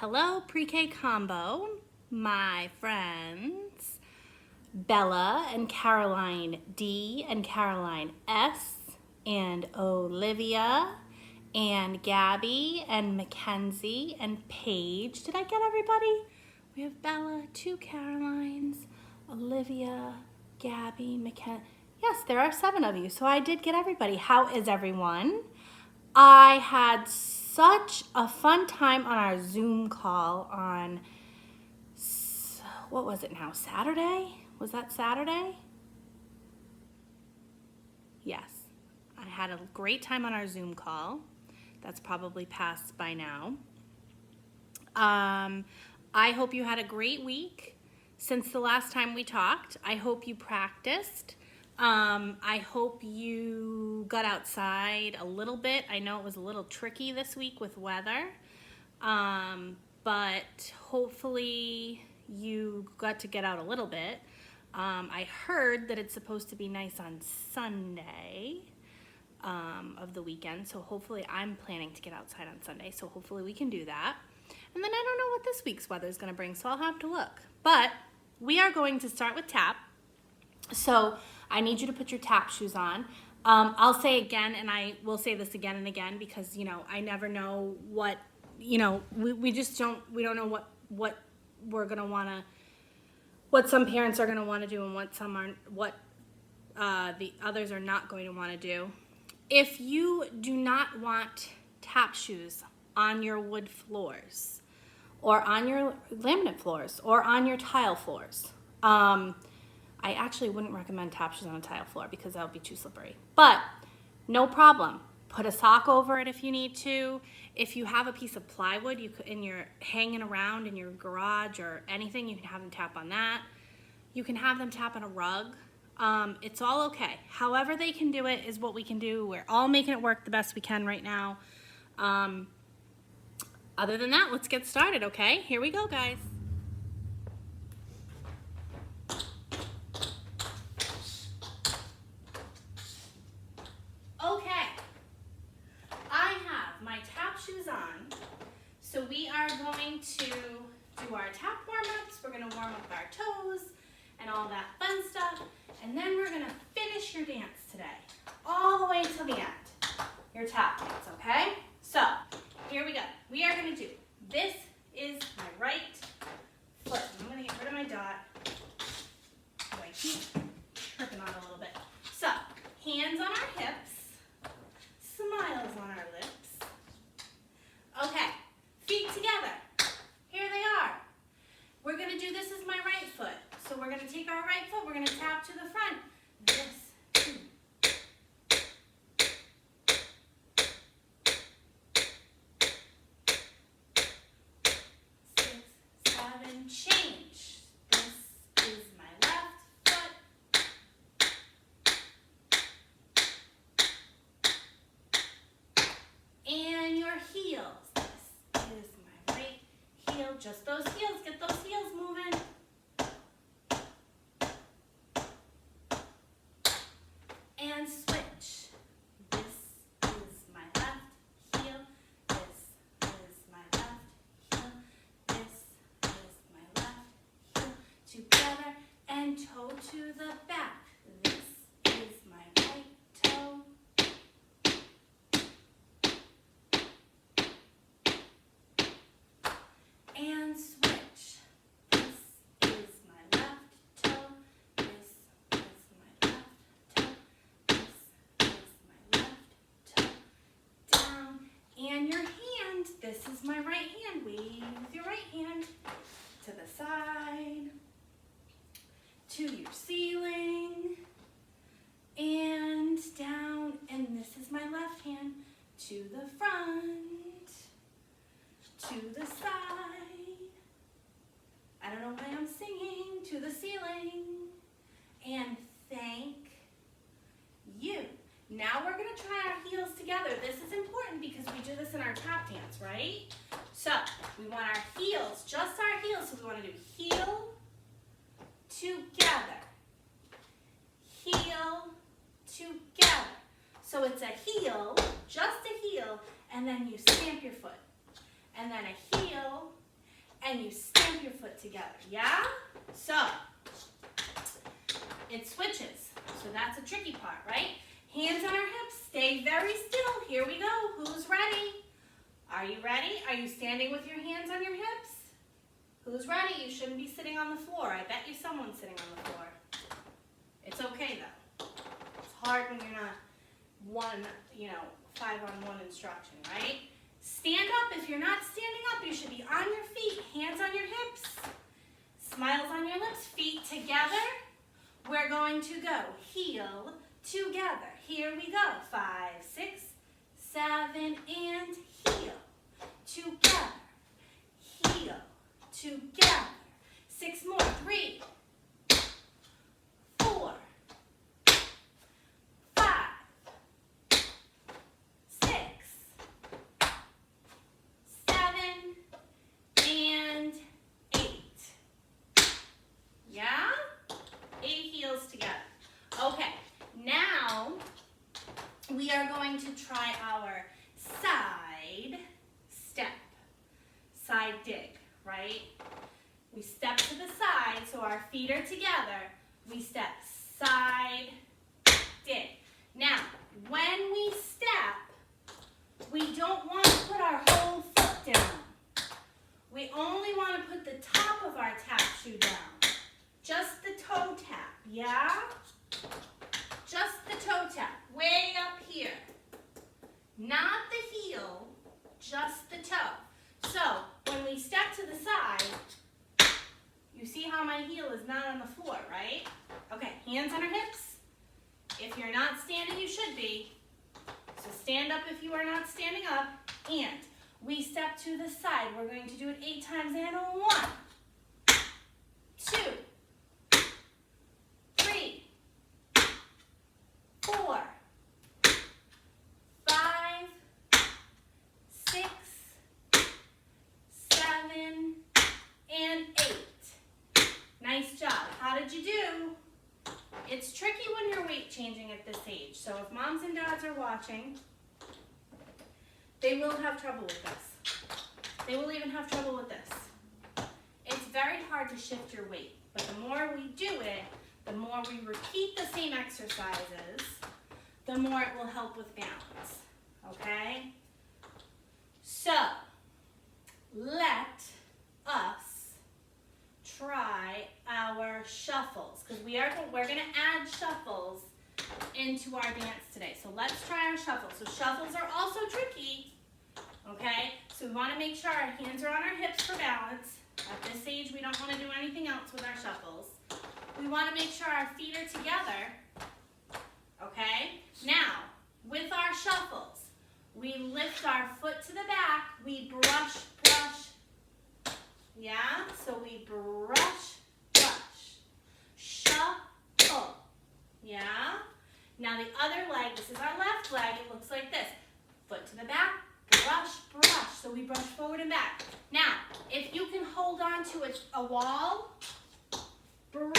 Hello, pre-K combo, my friends, Bella and Caroline D and Caroline S and Olivia and Gabby and Mackenzie and Paige. Did I get everybody? We have Bella, two Carolines, Olivia, Gabby, Mackenzie. Yes, there are 7 of you, so I did get everybody. How is everyone? I had such a fun time on our Zoom call on, what was it now, Saturday? Was that Saturday? Yes. I had a great time on our Zoom call. That's probably passed by now. I hope you had a great week since the last time we talked. I hope you practiced. I hope you got outside a little bit. I know it was a little tricky this week with weather, but hopefully you got to get out a little bit. I heard that it's supposed to be nice on Sunday of the weekend, so hopefully I'm planning to get outside on Sunday, so hopefully we can do that. And then I don't know what this week's weather is going to bring, so I'll have to look. But we are going to start with tap. So I need you to put your tap shoes on. I'll say again, and I will say this again and again because, I never know what, we don't know what we're going to want to, what some parents are going to want to do and what some aren't, what the others are not going to want to do. If you do not want tap shoes on your wood floors or on your laminate floors or on your tile floors, I actually wouldn't recommend tap shoes on a tile floor because that would be too slippery. But no problem. Put a sock over it if you need to. If you have a piece of plywood and you're hanging around in your garage or anything, you can have them tap on that. You can have them tap on a rug. It's all okay. However they can do it is what we can do. We're all making it work the best we can right now. Other than that, let's get started, okay? Here we go, guys. Okay, I have my tap shoes on, so we are going to do our tap warm-ups. We're going to warm up our toes and all that fun stuff, and then we're going to finish your dance today, all the way till the end, your tap dance, okay? So, here we go. We are going to do, this is my right foot. I'm going to get rid of my dot, so I keep tripping on it a little bit. So, hands on our hips. Smiles on our lips. Okay, feet together. Here they are. We're going to do this as my right foot. So we're going to take our right foot, we're going to tap to the front. This, 2. 6, 7, change. This is my left foot. And your heels. This is my right heel. Just those heels. Get those heels moving. And switch. This is my left heel. This is my left heel. This is my left heel. Together and toe to the back. This is my right toe. And switch. This is my left toe. This is my left toe. This is my left toe. Down. And your hand. This is my right hand. Wave with your right hand to the side, to your ceiling, and down. And this is my left hand to the front, to the side. I don't know why I'm singing. To the ceiling. And thank you. Now we're going to try our heels together. This is important because we do this in our tap dance, right? So we want our heels, just our heels. So we want to do heel together. Heel together. So it's a heel, just a heel, and then you stamp your foot. And then a heel and you stamp your foot together, yeah? So, it switches. So that's a tricky part, right? Hands on our hips, stay very still. Here we go. Who's ready? Are you ready? Are you standing with your hands on your hips? Who's ready? You shouldn't be sitting on the floor. I bet you someone's sitting on the floor. It's okay though. It's hard when you're not 5-on-1 instruction, right? Stand up. If you're not standing up, you should be on your feet, hands on your hips, smiles on your lips, feet together. We're going to go heel together. Here we go. 5, 6, 7, and heel. Together. Heel. Together. 6 more. 3, 4, 5, 6, 7, and 8. Yeah? 8 heels together. Okay, now we are going to try our side step, side dig, right? We step to the side, so our feet are together. We step side dig. Now, when we step, we don't want to put our whole foot down. We only want to put the top of our tap shoe down. Just the toe tap, yeah? Just the toe tap, way up here. Not the heel, just the toe. So, when we step to the side, you see how my heel is not on the floor, right? Okay, hands on our hips. If you're not standing, you should be. So stand up if you are not standing up. And we step to the side. We're going to do it 8 times and 1, 2, 3, 4, 5, 6, 7, and 8. Nice job. How did you do? It's tricky when you're weight changing at this age. So if moms and dads are watching, they will have trouble with this. They will even have trouble with this. It's very hard to shift your weight, but the more we do it, the more we repeat the same exercises, the more it will help with balance, okay? So, let us try our shuffles, because we're going to add shuffles into our dance today. So let's try our shuffles. So shuffles are also tricky, okay? So we want to make sure our hands are on our hips for balance. At this age, we don't want to do anything else with our shuffles. We want to make sure our feet are together, okay? Now, with our shuffles, we lift our foot to the back, we brush, yeah? So we brush, shuffle, yeah? Now the other leg, this is our left leg, it looks like this. Foot to the back, brush. So we brush forward and back. Now, if you can hold on to a wall, brush.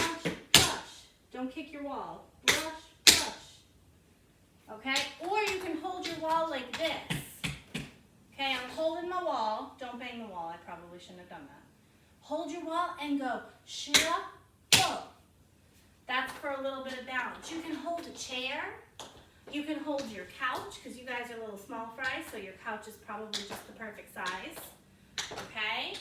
Don't kick your wall. Brush. Okay? Or you can hold your wall like this. Okay, I'm holding my wall. Don't bang the wall. I probably shouldn't have done that. Hold your wall and go shuffle. That's for a little bit of balance. You can hold a chair. You can hold your couch, because you guys are little small fries, so your couch is probably just the perfect size. Okay?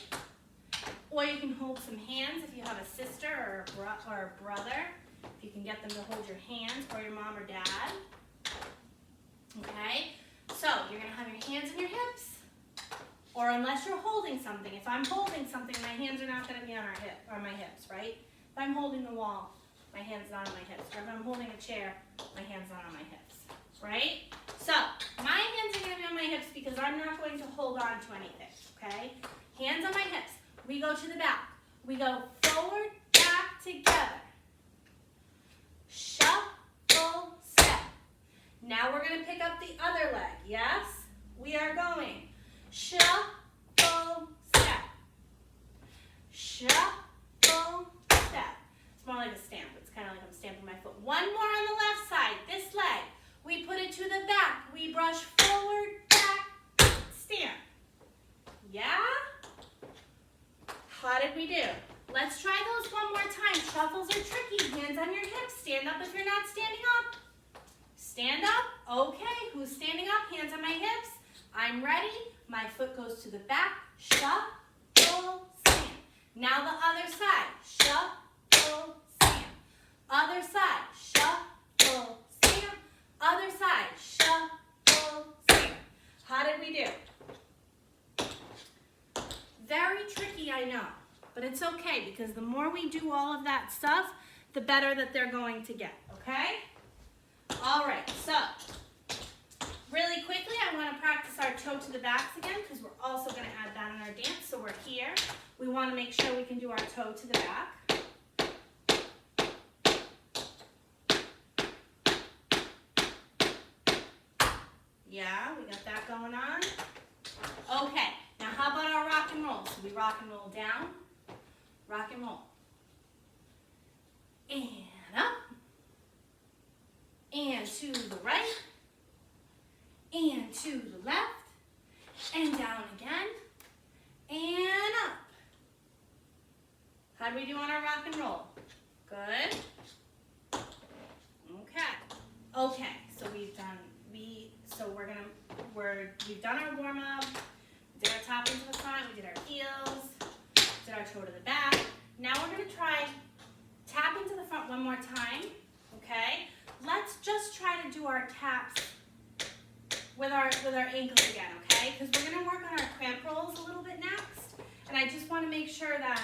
Or you can hold some hands if you have a sister or a brother. If you can get them to hold your hands, or your mom or dad. Okay? So you're going to have your hands on your hips. Or unless you're holding something. If I'm holding something, my hands are not going to be on my hips, right? If I'm holding the wall, my hand's not on my hips. Or if I'm holding a chair, my hand's not on my hips, right? So my hands are going to be on my hips because I'm not going to hold on to anything, okay? Hands on my hips. We go to the back. We go forward, back, together. Shuffle, step. Now we're going to pick up the other leg, yes? We are going shuffle, step. Shuffle, step. It's more like a stamp. It's kind of like I'm stamping my foot. One more on the left side. This leg. We put it to the back. We brush forward, back, stamp. Yeah? How did we do? Let's try those one more time. Shuffles are tricky. Hands on your hips. Stand up if you're not standing up. Stand up. Okay. Who's standing up? Hands on my hips. I'm ready. My foot goes to the back. Shuffle, stand. Now the other side. Shuffle, stand. Other side. Shuffle, stand. Other side. Shuffle, stand. How did we do? Very tricky, I know. But it's okay, because the more we do all of that stuff, the better that they're going to get, okay? All right, so really quickly, I want to practice our toe to the backs again, because we're also going to add that in our dance. So we're here. We want to make sure we can do our toe to the back. Yeah, we got that going on. Okay, now how about our rock and roll? So we rock and roll down. Rock and roll. And up. And to the right. And to the left. And down again. And up. How do we do on our rock and roll? Good. Okay. Okay, so we've done our warm up. We did our top into the front, we did our heels. Did our toe to the back. Now we're going to try tap into the front one more time, okay? Let's just try to do our taps with our ankles again, okay? Because we're going to work on our cramp rolls a little bit next, and I just want to make sure that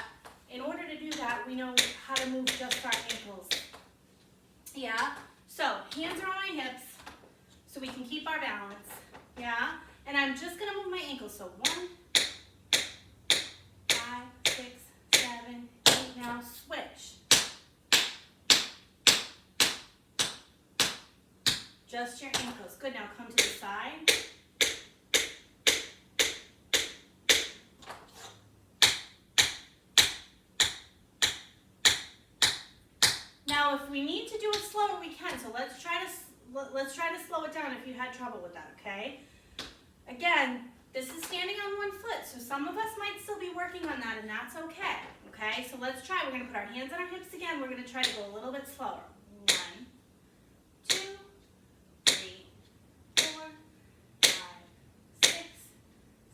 in order to do that, we know how to move just our ankles. Yeah? So hands are on my hips so we can keep our balance, yeah? And I'm just going to move my ankles, so 1, 5, 6, 7, 8. Now switch. Just your ankles. Good. Now come to the side. Now, if we need to do it slower, we can. So let's try to slow it down if you had trouble with that. Okay. Again. This is standing on one foot, so some of us might still be working on that, and that's okay. Okay, so let's try. We're going to put our hands on our hips again. We're going to try to go a little bit slower. 1, 2, 3, 4, 5, 6,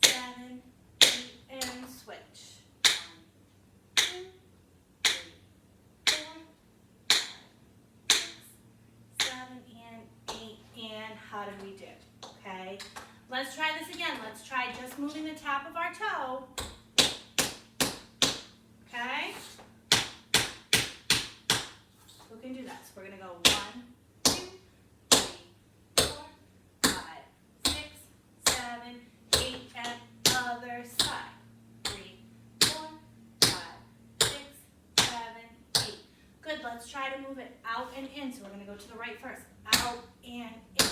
7, 8, and switch. 1, 2, 3, 4, 5, 6, 7, and 8. And how did we do? Okay. Let's try this again. Let's try just moving the tap of our toe. Okay? Who can do that? So we're going to go 1, 2, 3, 4, 5, 6, 7, 8, and other side. 3, 4, 5, 6, 7, 8. Good. Let's try to move it out and in. So we're going to go to the right first. Out and in.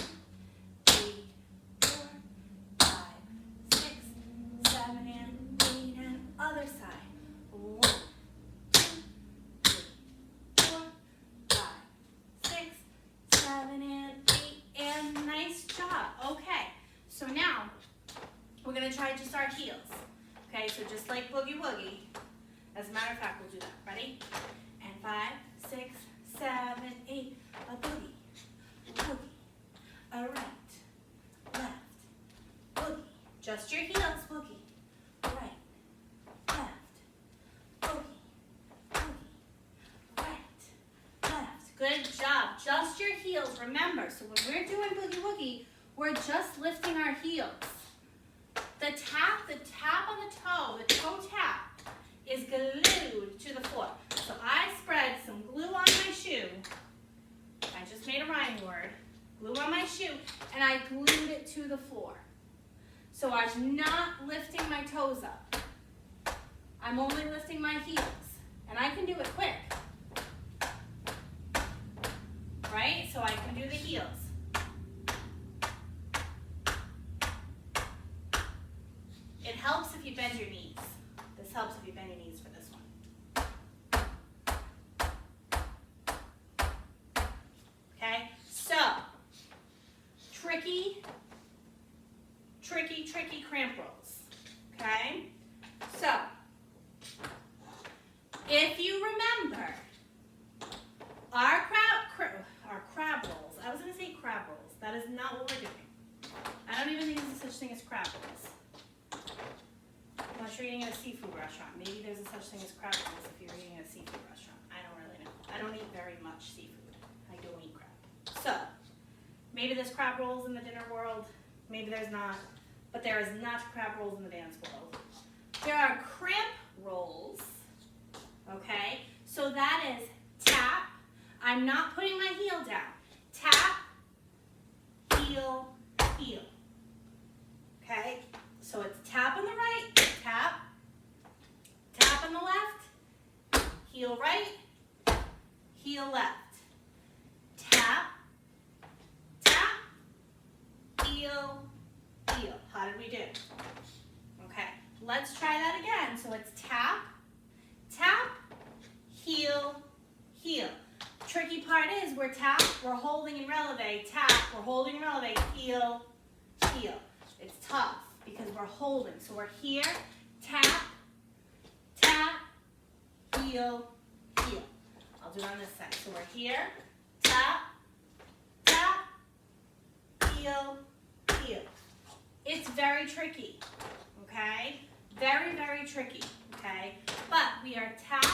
3, 4, 5, 6, 7, and 8, and other side. 1, 2, 3, 4, 5, 6, 7, and 8, and nice job. Okay, so now we're going to try just our heels. Okay, so just like boogie woogie. As a matter of fact, we'll do that. Ready? And 5, 6, 7, 8. A boogie, woogie, a right, left, boogie. Just your heels, boogie. Right, left, boogie, boogie, right, left. Good job. Just your heels. Remember, so when we're doing boogie woogie, we're just lifting our heels. The tap on the toe tap is glued to the floor. So I spread some glue on my shoe. I just made a rhyming word. Glue on my shoe, and I glued it to the floor. So I'm not lifting my toes up. I'm only lifting my heels. And I can do it quick. Right? So I can do the heels. It helps if you bend your knees. This helps if you bend your knees for this one. Okay? So, tricky cramp rolls. Okay? So, you're eating at a seafood restaurant. Maybe there's a such thing as crab rolls if you're eating at a seafood restaurant. I don't really know. I don't eat very much seafood. I don't eat crab. So, maybe there's crab rolls in the dinner world. Maybe there's not. But there is not crab rolls in the dance world. There are cramp rolls. Okay? So that is tap. I'm not putting my heel down. Tap, heel, heel. Okay? So it's tap on the right, tap, tap on the left, heel right, heel left. Tap, tap, heel, heel. How did we do? Okay, let's try that again. So it's tap, tap, heel, heel. Tricky part is we're tap, we're holding and releve, tap, we're holding and releve, heel, heel. It's tough because we're holding. So we're here, tap, tap, heel, heel. I'll do it on this side. So we're here, tap, tap, heel, heel. It's very tricky, okay? Very, very tricky, okay? But we are tap,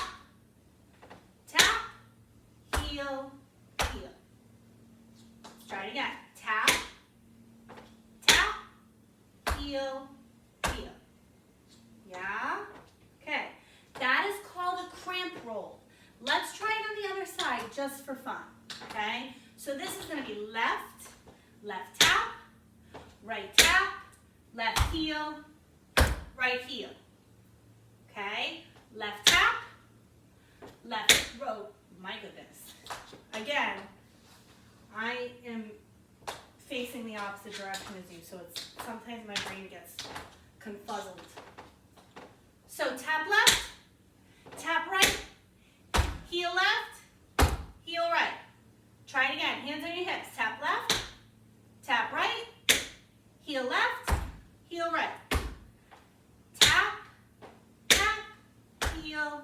tap, heel, heel. Let's try it again. Tap, tap, heel, heel. Yeah? Okay. That is called a cramp roll. Let's try it on the other side just for fun, okay? So this is going to be left, left tap, right tap, left heel, right heel. Okay? Left tap, left row. My goodness. Again, I am facing the opposite direction as you, so it's sometimes my brain gets confuzzled. So tap left, tap right, heel left, heel right. Try it again. Hands on your hips. Tap left, tap right, heel left, heel right. Tap, tap, heel,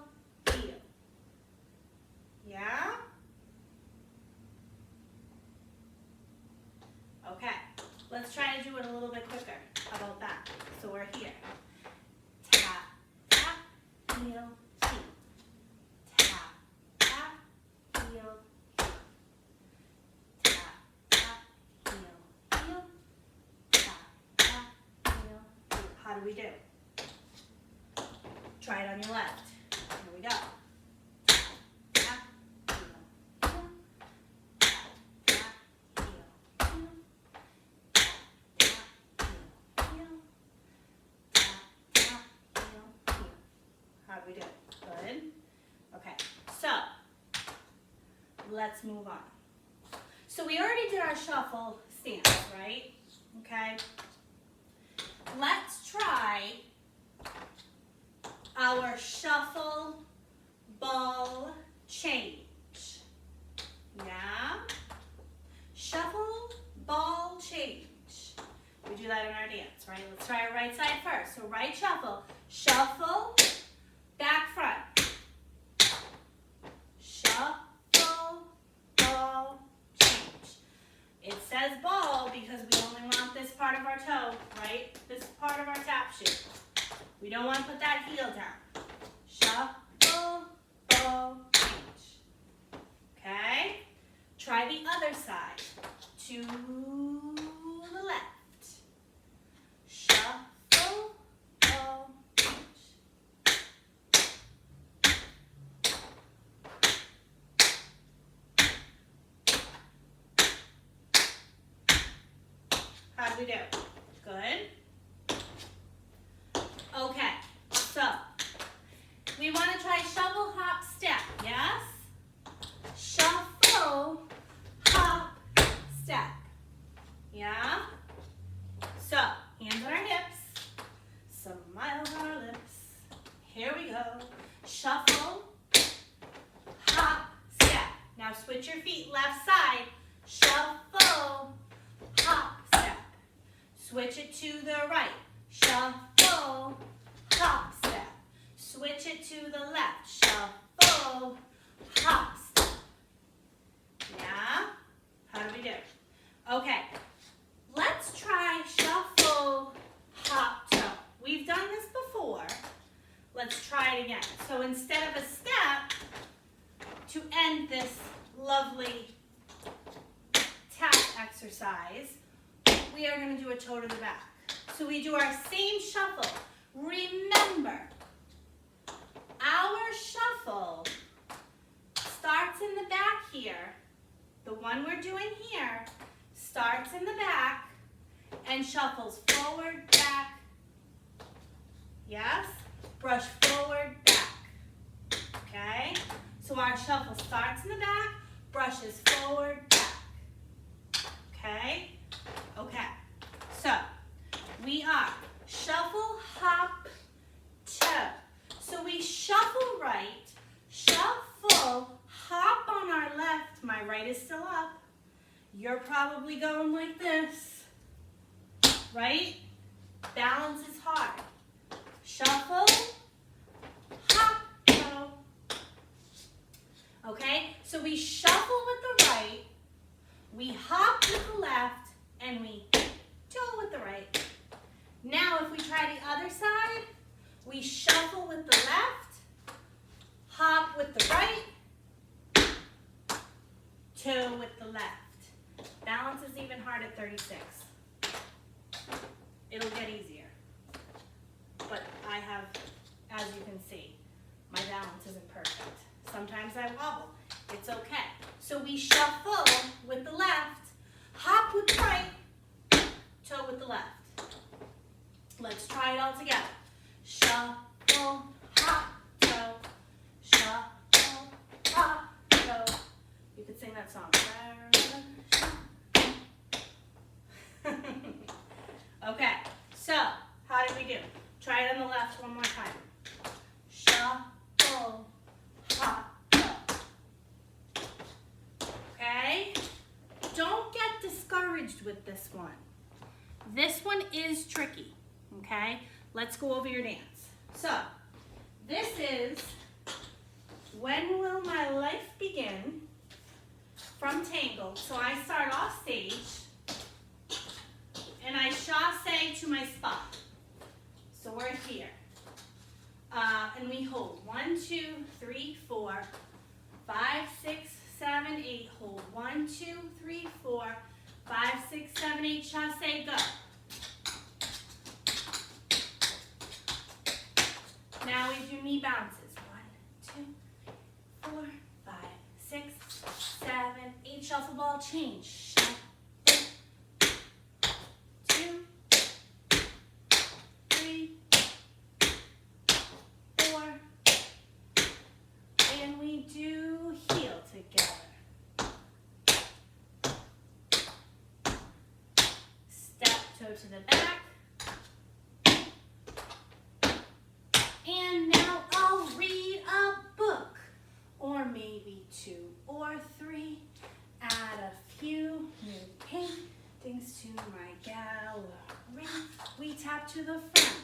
heel. Yeah? Okay, let's try to do it a little bit quicker. How about that? So we're here. Tap, tap, heel, heel. Tap, tap, heel, heel. Tap, tap, heel, heel. Tap, tap, heel, heel. How do we do? Try it on your left. Here we go. How do we do? Good. Okay, so let's move on. So we already did our shuffle stance, right? Okay. Let's try our shuffle ball change. Yeah? Shuffle ball change. We do that in our dance, right? Let's try our right side first. So right shuffle. Shuffle, back front. Shuffle, ball, change. It says ball because we only want this part of our toe, right? This part of our tap shoe. We don't want to put that heel down. Shuffle, ball, change. Okay? Try the other side. To the left. Shuffle, ball, change. How do we do? Good. Okay, so we want to try shuffle, hop, step, yes? Shuffle, hop, step. Yeah? So, hands on our hips, smile on our lips. Here we go. Shuffle, hop, step. Now switch your feet left side. Shuffle, hop, step. Switch it to the right. Shuffle, hop, step. Switch it to the left. Shuffle, hop, step. Yeah? How do we do? Okay, let's try shuffle, hop, toe. We've done this before, try it again. So instead of a step, to end this lovely tap exercise, we are going to do a toe to the back. So we do our same shuffle. Remember, our shuffle starts in the back here. The one we're doing here starts in the back and shuffles forward, back. Yes? Brush forward, back. Okay? So our shuffle starts in the back, brushes forward, back. Okay? Okay. So we are shuffle, hop, toe. So we shuffle right, shuffle, hop on our left. My right is still up. You're probably going like this, right? Balance is hard. Shuffle, hop, toe. Okay, so we shuffle with the right, we hop with the left, and we toe with the right. Now if we try the other side, we shuffle with the left, hop with the right, toe with the left. Balance is even hard at 36. It'll get easier. But I have, as you can see, my balance isn't perfect. Sometimes I wobble. It's okay. So we shuffle with the left, hop with the right, toe with the left. Let's try it all together. Shuffle, hop, toe. Shuffle, hop, toe. You could sing that song. Okay, so how did we do? Try it on the left one more time. Shuffle, hop, toe. Okay? Don't get discouraged with this one. This one is tricky, okay? Let's go over your dance. So, this is When Will My Life Begin from Tangled. So I start off stage and I chasse to my spot. So we're here. And we hold 1, 2, 3, 4, 5, 6, 7, 8. Hold 1, 2, 3, 4, 5, 6, 7, 8. Chasse, go. Now we do knee bounces. 1, 2, 4, 5, 6, 7, 8. Shuffle ball change. Shuffle. 2, 3, 4, and we do heel together. Step toe to the back. And now I'll read a book, or maybe 2 or 3. Add a few new paintings to my gallery. We tap to the front.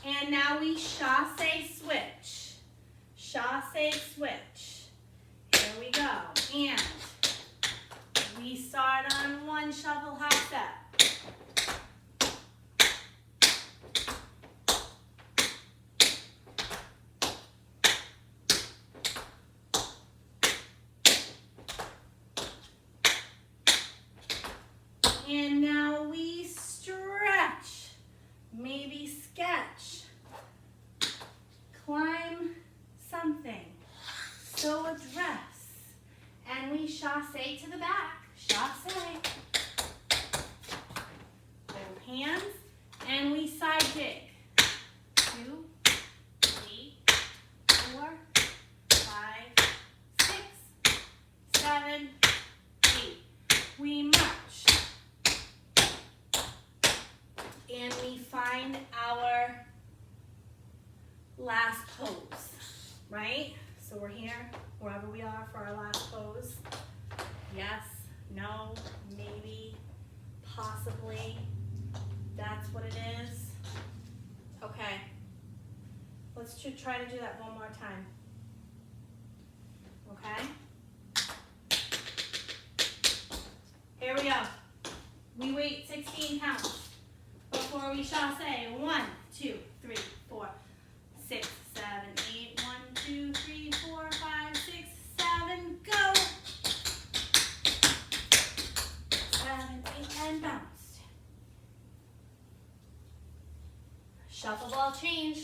And now we chasse switch. Chasse switch. Here we go. And we start on 1 shuffle hop step. And now we stretch, maybe sketch, climb something, sew a dress, and we chasse to the back. Chasse. Hold hands, and we side dig. 2, 3, 4, 5, 6, 7, 8. We march. And we find our last pose, right? So we're here, wherever we are for our last pose. Yes, no, maybe, possibly. That's what it is. Okay. Let's try to do that one more time. Okay? We wait 16 counts before we chasse. 1, 2, 3, 4, 6, 7, 8. 1, 2, 3, 4, 5, 6, 7. Go. 7, 8, and bounced. Shuffle ball change.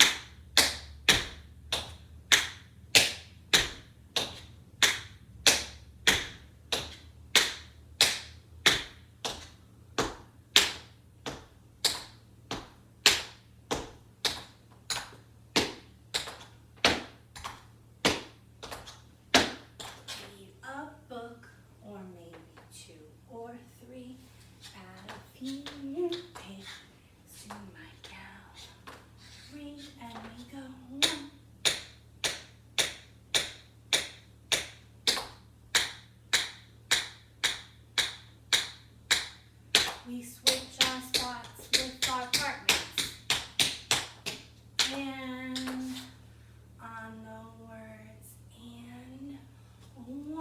Book, or maybe 2 or 3. Add a few pages to my gallery, and we go 1. We switch our spots with our partners, and on the words and 1.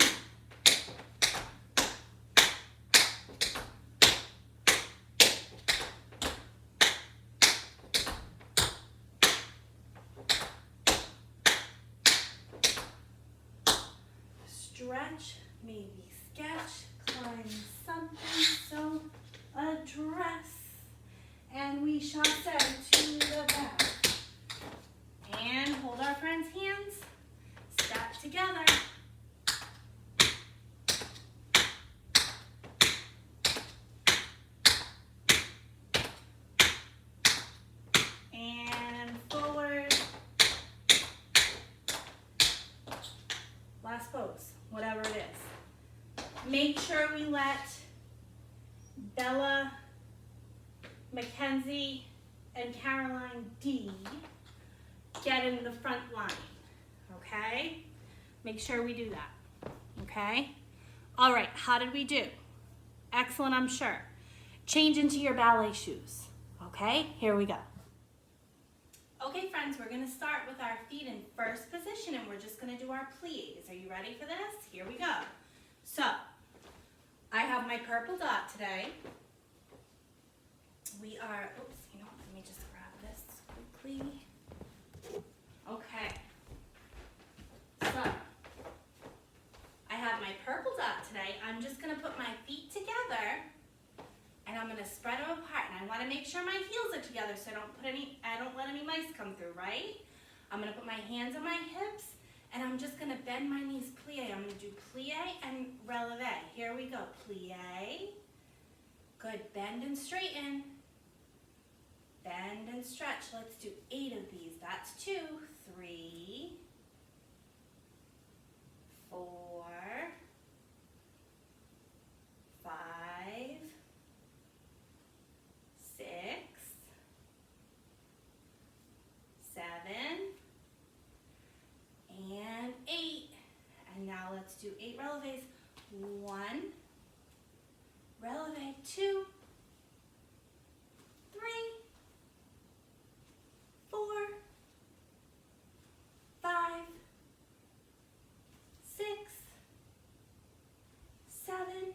Stretch, maybe sketch, climb something, so a dress, and we chasse to the back. And hold our friends' hands, step together. And forward. Last pose, whatever it is. Make sure we let Bella, Mackenzie, and Caroline D get in the front line, okay? Make sure we do that, okay? All right, how did we do? Excellent, I'm sure. Change into your ballet shoes, okay? Here we go. Okay, friends, we're gonna start with our feet in first position, and we're just gonna do our plies. Are you ready for this? Here we go. So, I have my purple dot today. We are, oops, you know what, let me just grab this quickly. Okay. So, I have my purple dot today. I'm just gonna put my feet together, and I'm gonna spread them apart, and I wanna make sure my heels are together so I don't let any mice come through, right? I'm gonna put my hands on my hips, and I'm just gonna bend my knees, plie. I'm gonna do plie and releve. Here we go, plie. Good, bend and straighten. Bend and stretch. Let's do 8 of these. That's 2, 3, 4, 5, 6, 7, and 8. And now let's do 8 releves. 1, releve, 2, 3, 4, 5, 6, 7,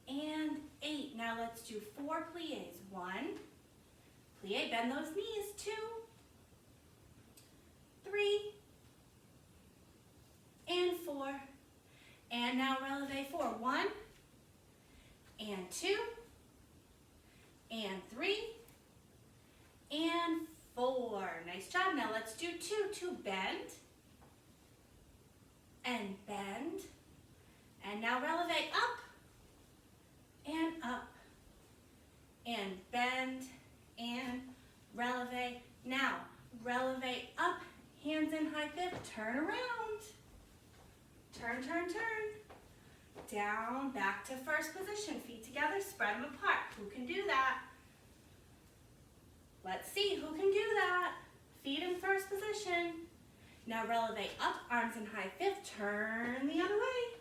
and 8. Now let's do 4 plies. 1, plie, bend those knees. 2, 3, and 4. And now releve 4. 1, and 2, and 3, and 4. Nice job. Now let's do 2. 2, bend, and bend. And now releve up, and up, and bend, and releve. Now, releve up, hands in high fifth, turn around. Turn, turn, turn. Down, back to first position. Feet together, spread them apart. Who can do that? Let's see, who can do that? Feet in first position. Now releve up, arms in high fifth, turn the other way.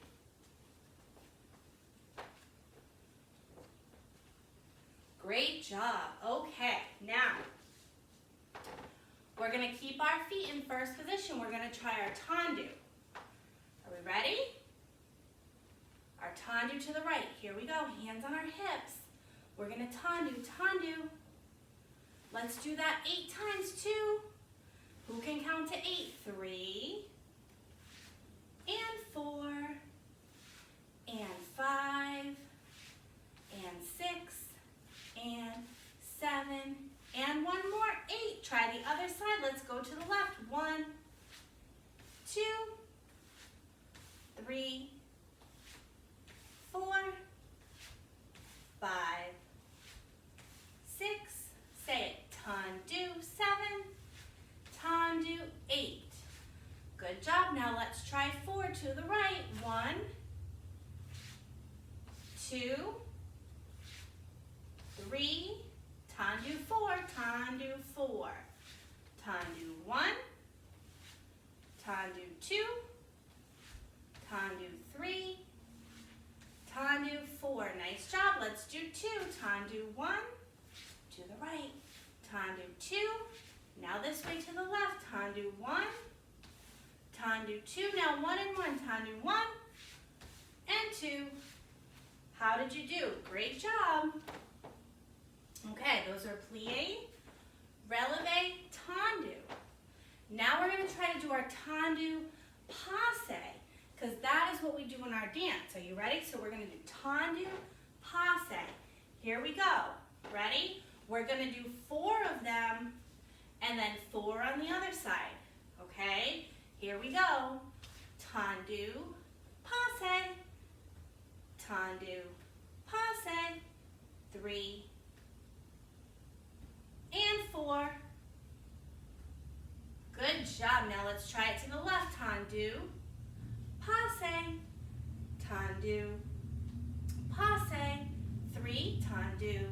Great job. Okay, now we're gonna keep our feet in first position. We're gonna try our tendu. Are we ready? Our tendu to the right. Here we go. Hands on our hips. We're gonna tendu. Let's do that 8 times too. Who can count to 8? 3, and 4, and 5, and 6, and 7, and one more, 8. Try the other side. Let's go to the left. 1, 2, 3, 4, 5, 6. Say it. Tendu. 7. Tendu. 8. Good job. Now let's try 4 to the right. 1, 2, 3. Tendu 4. Tendu 4. Tendu 1. Tendu 2. Tendu 3. Tendu 4. Nice job. Let's do 2. Tendu 1. To the right. Tendu 2. Now this way to the left. Tendu 1. Tendu 2. Now 1 and 1. Tendu 1 and 2. How did you do? Great job. Okay, those are plie, releve, tendu. Now we're going to try to do our tendu passe, because that is what we do in our dance. Are you ready? So we're going to do tendu passe. Here we go. Ready? We're going to do 4 of them, and then 4 on the other side. Okay? Here we go. Tendu passe. Tendu passe. 3 and 4. Good job. Now let's try it to the left. Tendu passe. Tendu passe. 3. Tendu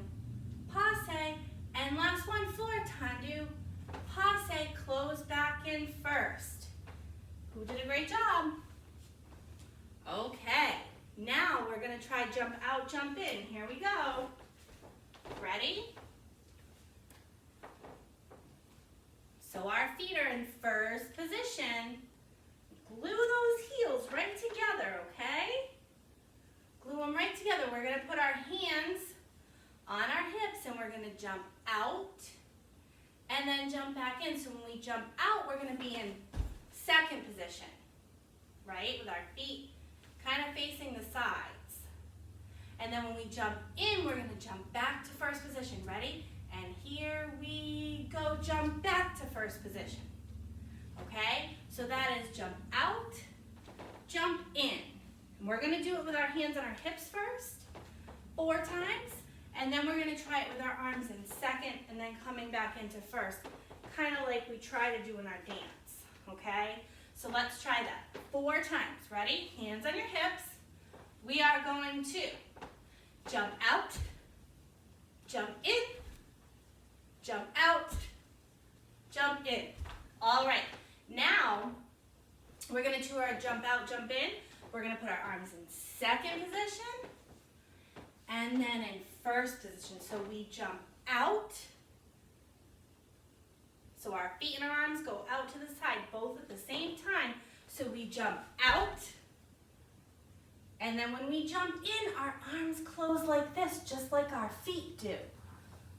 passe. And last one, 4. Tendu passe. Close back in first. Who did a great job? Okay. Now we're going to try jump out, jump in. Here we go. Ready? So our feet are in first position. Glue those heels right together, okay? Glue them right together. We're going to put our hands on our hips and we're going to jump out and then jump back in. So when we jump out, we're going to be in second position, right? With our feet kind of facing the sides. And then when we jump in, we're going to jump back to first position. Ready? And here we go, jump back to first position. Okay? So that is jump out, jump in. And we're going to do it with our hands on our hips first, 4 times. And then we're going to try it with our arms in second and then coming back into first, kind of like we try to do in our dance. Okay? So let's try that 4 times. Ready? Hands on your hips. We are going to jump out, jump in, jump out, jump in. All right. Now, we're going to do our jump out, jump in. We're going to put our arms in second position and then in first position. So we jump out. So our feet and our arms go out to the side, both at the same time. So we jump out. And then when we jump in, our arms close like this, just like our feet do.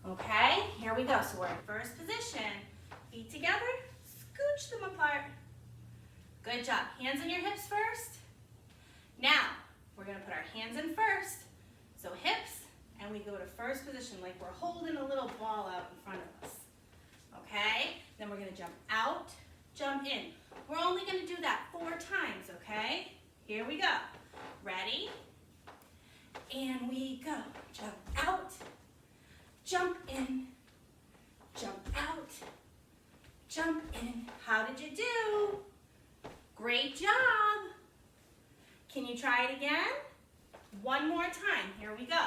Okay, here we go. So we're in first position. Feet together, scooch them apart. Good job. Hands on your hips first. Now, we're going to put our hands in first. So hips, and we go to first position like we're holding a little ball out in front of us. Okay, then we're going to jump out, jump in. We're only going to do that 4 times, okay? Here we go. Ready? And we go. Jump out, jump in, jump out, jump in. How did you do? Great job. Can you try it again? One more time. Here we go.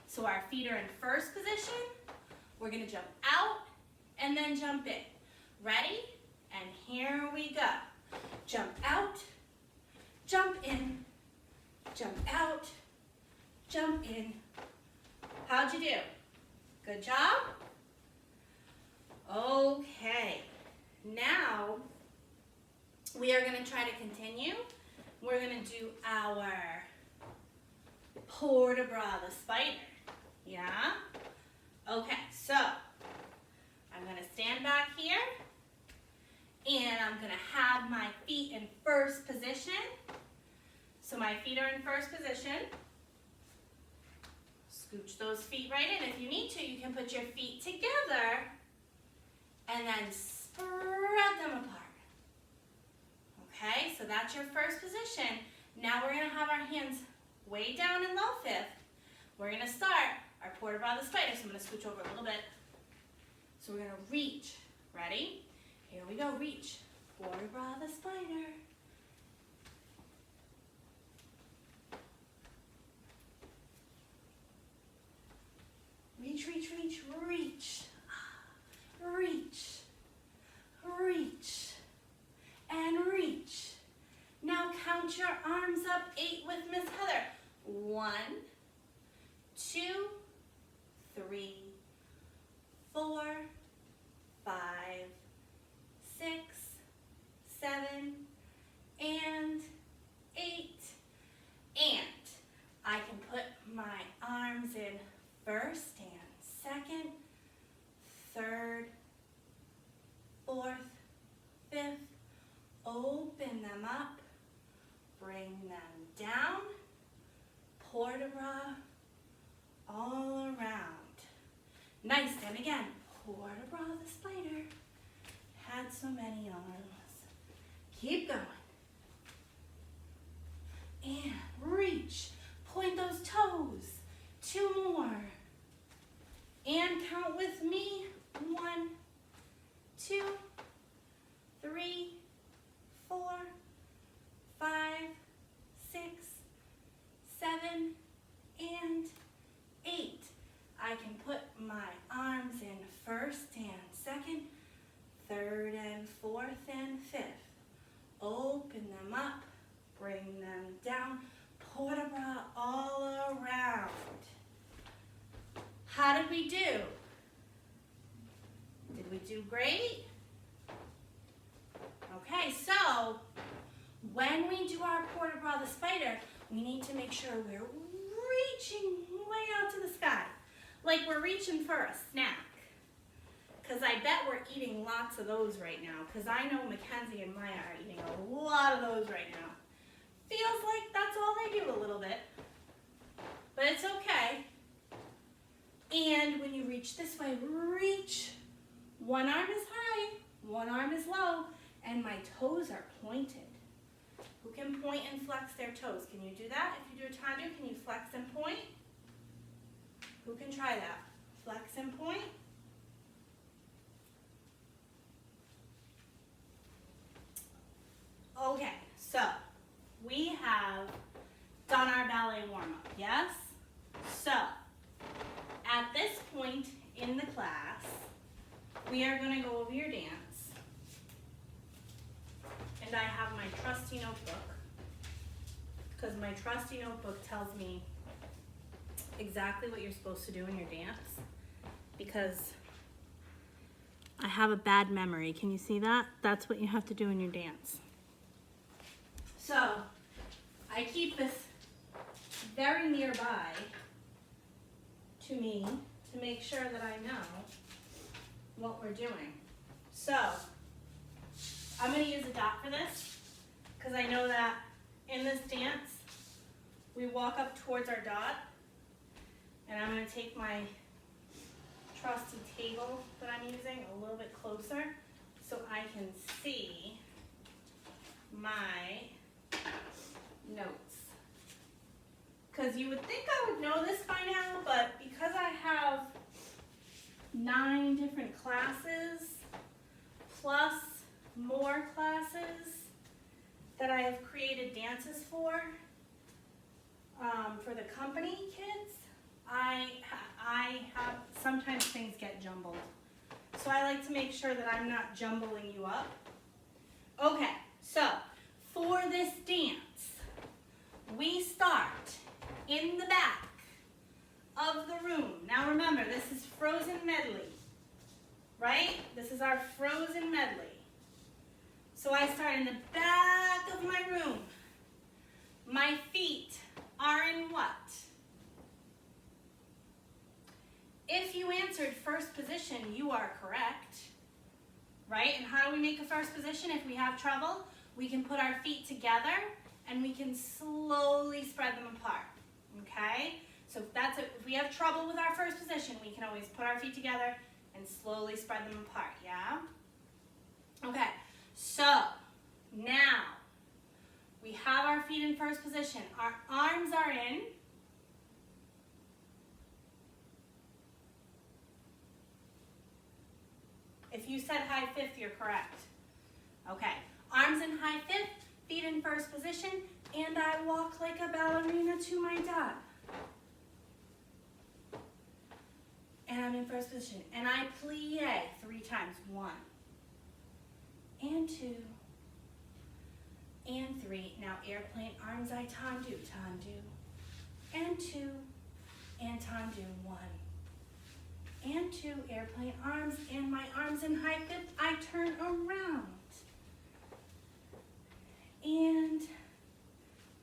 So our feet are in first position. We're going to jump out and then jump in. Ready? And here we go. Jump out, jump in, jump out, jump in. How'd you do? Good job? Okay. Now, we are going to try to continue. We're going to do our port de bras, the spider. Yeah? Okay, so I'm gonna stand back here and I'm gonna have my feet in first position. So my feet are in first position. Scooch those feet right in. If you need to, you can put your feet together and then spread them apart. Okay, so that's your first position. Now we're gonna have our hands way down in low fifth. We're gonna start our port de bras the spider. So I'm gonna scooch over a little bit. So we're gonna reach. Ready? Here we go, reach. Port de bras the spider. Reach, reach, reach, reach. Reach. Reach. And reach. Now count your arms up 8 with Miss Heather. 1, 2, 3, 4, 5, 6, 7, and 8. And I can put my arms in first and second, third, fourth, fifth. Open them up, bring them down, port de bras all around. Nice, and again, port de bras the spider. Had so many arms. Keep going. And reach, point those toes. 2 more. And count with me. 1, 2, 3, 4, 5, 6, 7, and 8. I can put my arms in first and second, third and fourth and fifth. Open them up, bring them down, port de bras all around. How did we do? Did we do great? Okay, so when we do our port de bras the spider, we need to make sure we're reaching way out to the sky. Like we're reaching for a snack. Because I bet we're eating lots of those right now. Because I know Mackenzie and Maya are eating a lot of those right now. Feels like that's all they do a little bit. But it's okay. And when you reach this way, reach. One arm is high, one arm is low, and my toes are pointed. Who can point and flex their toes? Can you do that? If you do a tandu, can you flex and point? Who can try that? Flex and point. Okay, so we have done our ballet warm-up, yes? So, at this point in the class, we are going to go over your dance. And I have my trusty notebook, because my trusty notebook tells me exactly what you're supposed to do in your dance, because I have a bad memory. Can you see that? That's what you have to do in your dance. So, I keep this very nearby to me to make sure that I know what we're doing. So, I'm going to use a dot for this because I know that in this dance, we walk up towards our dot, and I'm going to take my trusty table that I'm using a little bit closer so I can see my notes. Because you would think I would know this by now, but because I have 9 different classes plus more classes that I have created dances for the company kids, I have, sometimes things get jumbled. So I like to make sure that I'm not jumbling you up. Okay, so for this dance, we start in the back of the room. Now remember, this is frozen medley, right? This is our frozen medley. So I start in the back of my room. My feet are in what? If you answered first position, you are correct, right? And how do we make a first position if we have trouble? We can put our feet together and we can slowly spread them apart, okay? So if we have trouble with our first position, we can always put our feet together and slowly spread them apart, yeah? Okay, so now we have our feet in first position. Our arms are in. If you said high fifth, you're correct. Okay, arms in high fifth, feet in first position, and I walk like a ballerina to my dad. And I'm in first position. And I plie 3 times. 1, and 2, and 3. Now airplane arms, I tendu, and 2, and tendu, 1, and 2, airplane arms, and my arms in high fifth, I turn around. And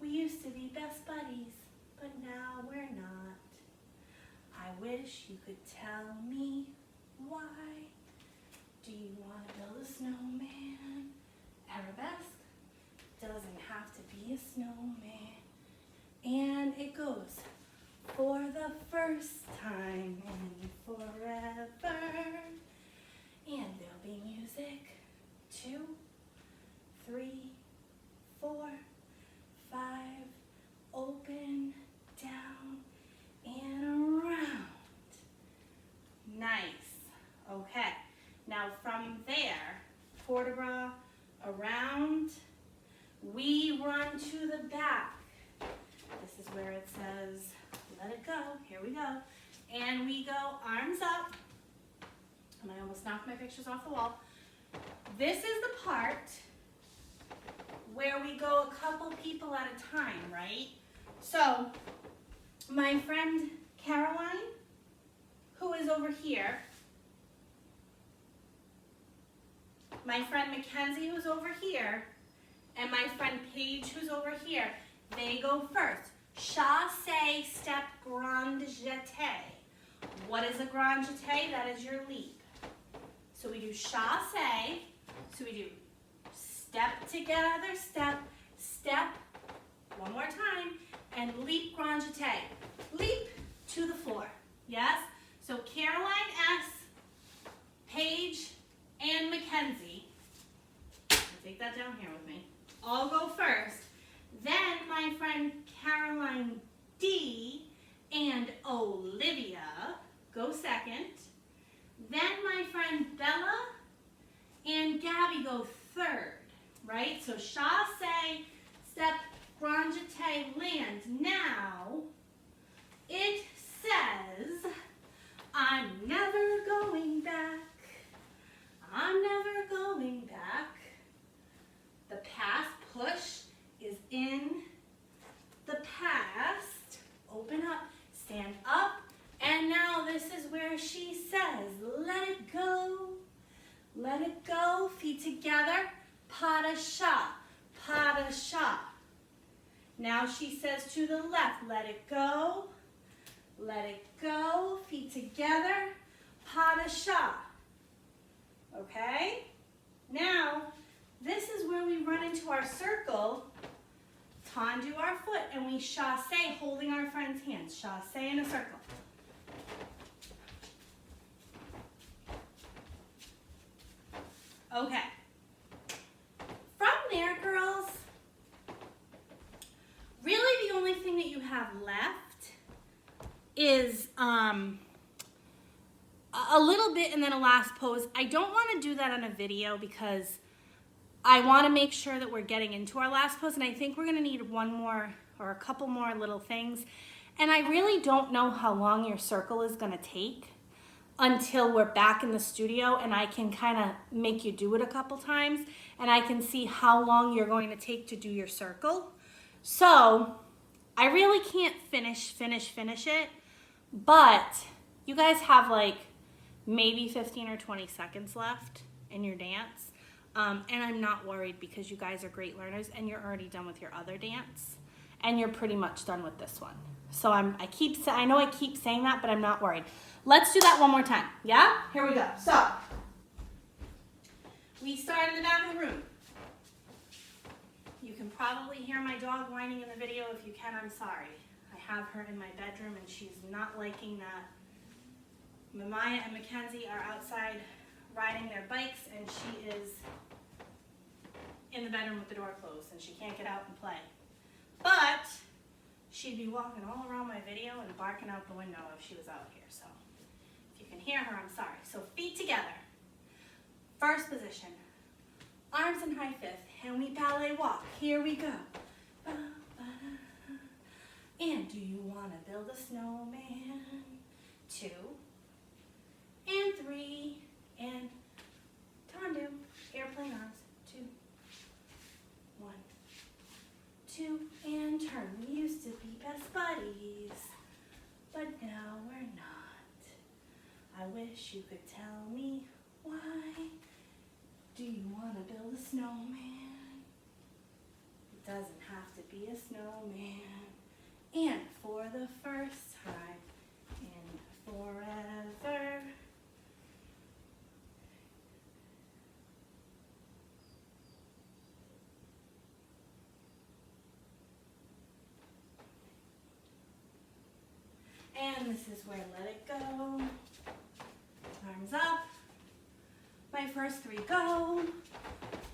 we used to be best buddies, but now we're not. I wish you could tell me why. Do you want to build a snowman? Arabesque doesn't have to be a snowman. And it goes, for the first time in forever. And there'll be music. 2, 3, 4, 5, open, down, and around. Nice. Okay. Now from there, port de bras, around, we run to the back. This is where it says, let it go. Here we go. And we go arms up. And I almost knocked my pictures off the wall. This is the part where we go a couple people at a time, right? So my friend Caroline, who is over here, my friend Mackenzie, who's over here, and my friend Paige, who's over here, they go first. Chassé, step, grand jeté. What is a grand jeté? That is your leap. So we do chassé, so we do step together, step, step, one more time, and leap grand jeté. Leap to the floor, yes? So Caroline S., Paige, and Mackenzie, take that down here with me, all go first. Then my friend Caroline D. and Olivia go second. Then my friend Bella and Gabby go third, right? So chassé, step, grand jeté, land. Now, it says, I'm never going back. I'm never going back. The past push is in the past. Open up, stand up, and now this is where she says, let it go. Let it go, feet together, pas de chat, pas de chat. Now she says to the left, let it go, feet together, pas de chat. Okay? Now, this is where we run into our circle, tendu our foot, and we chassé, holding our friend's hands. Chassé in a circle. Okay. From there, girls, really the only thing that you have left is a little bit and then a last pose. I don't want to do that on a video because I want to make sure that we're getting into our last pose, and I think we're going to need one more or a couple more little things. And I really don't know how long your circle is going to take until we're back in the studio and I can kind of make you do it a couple times and I can see how long you're going to take to do your circle. So I really can't finish it, but you guys have like maybe 15 or 20 seconds left in your dance. And I'm not worried because you guys are great learners and you're already done with your other dance and you're pretty much done with this one. So I know I keep saying that, but I'm not worried. let's do that one more time. Yeah? Here we go. So, we start in the back of the room. You can probably hear my dog whining in the video. If you can, I'm sorry. I have her in my bedroom and she's not liking that. Maya and Mackenzie are outside riding their bikes and she is in the bedroom with the door closed and she can't get out and play. But she'd be walking all around my video and barking out the window if she was out here. So if you can hear her, I'm sorry. So feet together. First position. Arms in high fifth. And we ballet walk. Here we go. And do you want to build a snowman? 2 and 3 and tendu. Airplane arms. 2, 1, 2 and turn. We used to be best buddies, but now we're not. I wish you could tell me why. Do you want to build a snowman? It doesn't have to be a snowman. And for the first time in forever. And this is where let it go. Arms up. My first 3 go.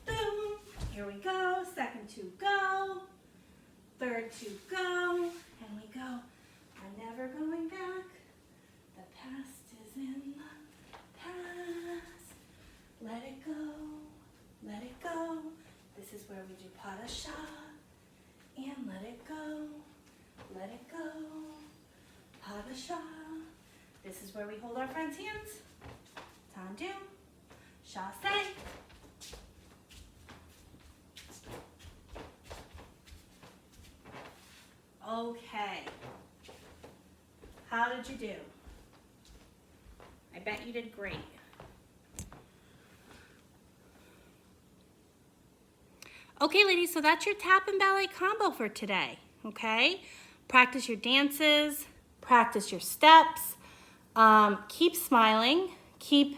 Boom. Here we go. Second 2 go. Third 2 go. And we go. I'm never going back. The past is in the past. Let it go. Let it go. This is where we do pas de chat. And let it go. Let it go. Pas de chat. This is where we hold our friends' hands. Tendu. Chassé. Okay. How did you do? I bet you did great. Okay, ladies, so that's your tap and ballet combo for today, okay? Practice your dances, practice your steps, keep smiling, keep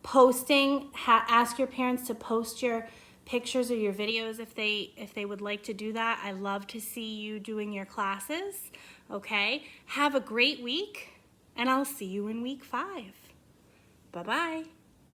posting, ask your parents to post your pictures or your videos if they would like to do that. I love to see you doing your classes, okay? Have a great week, and I'll see you in week 5. Bye-bye.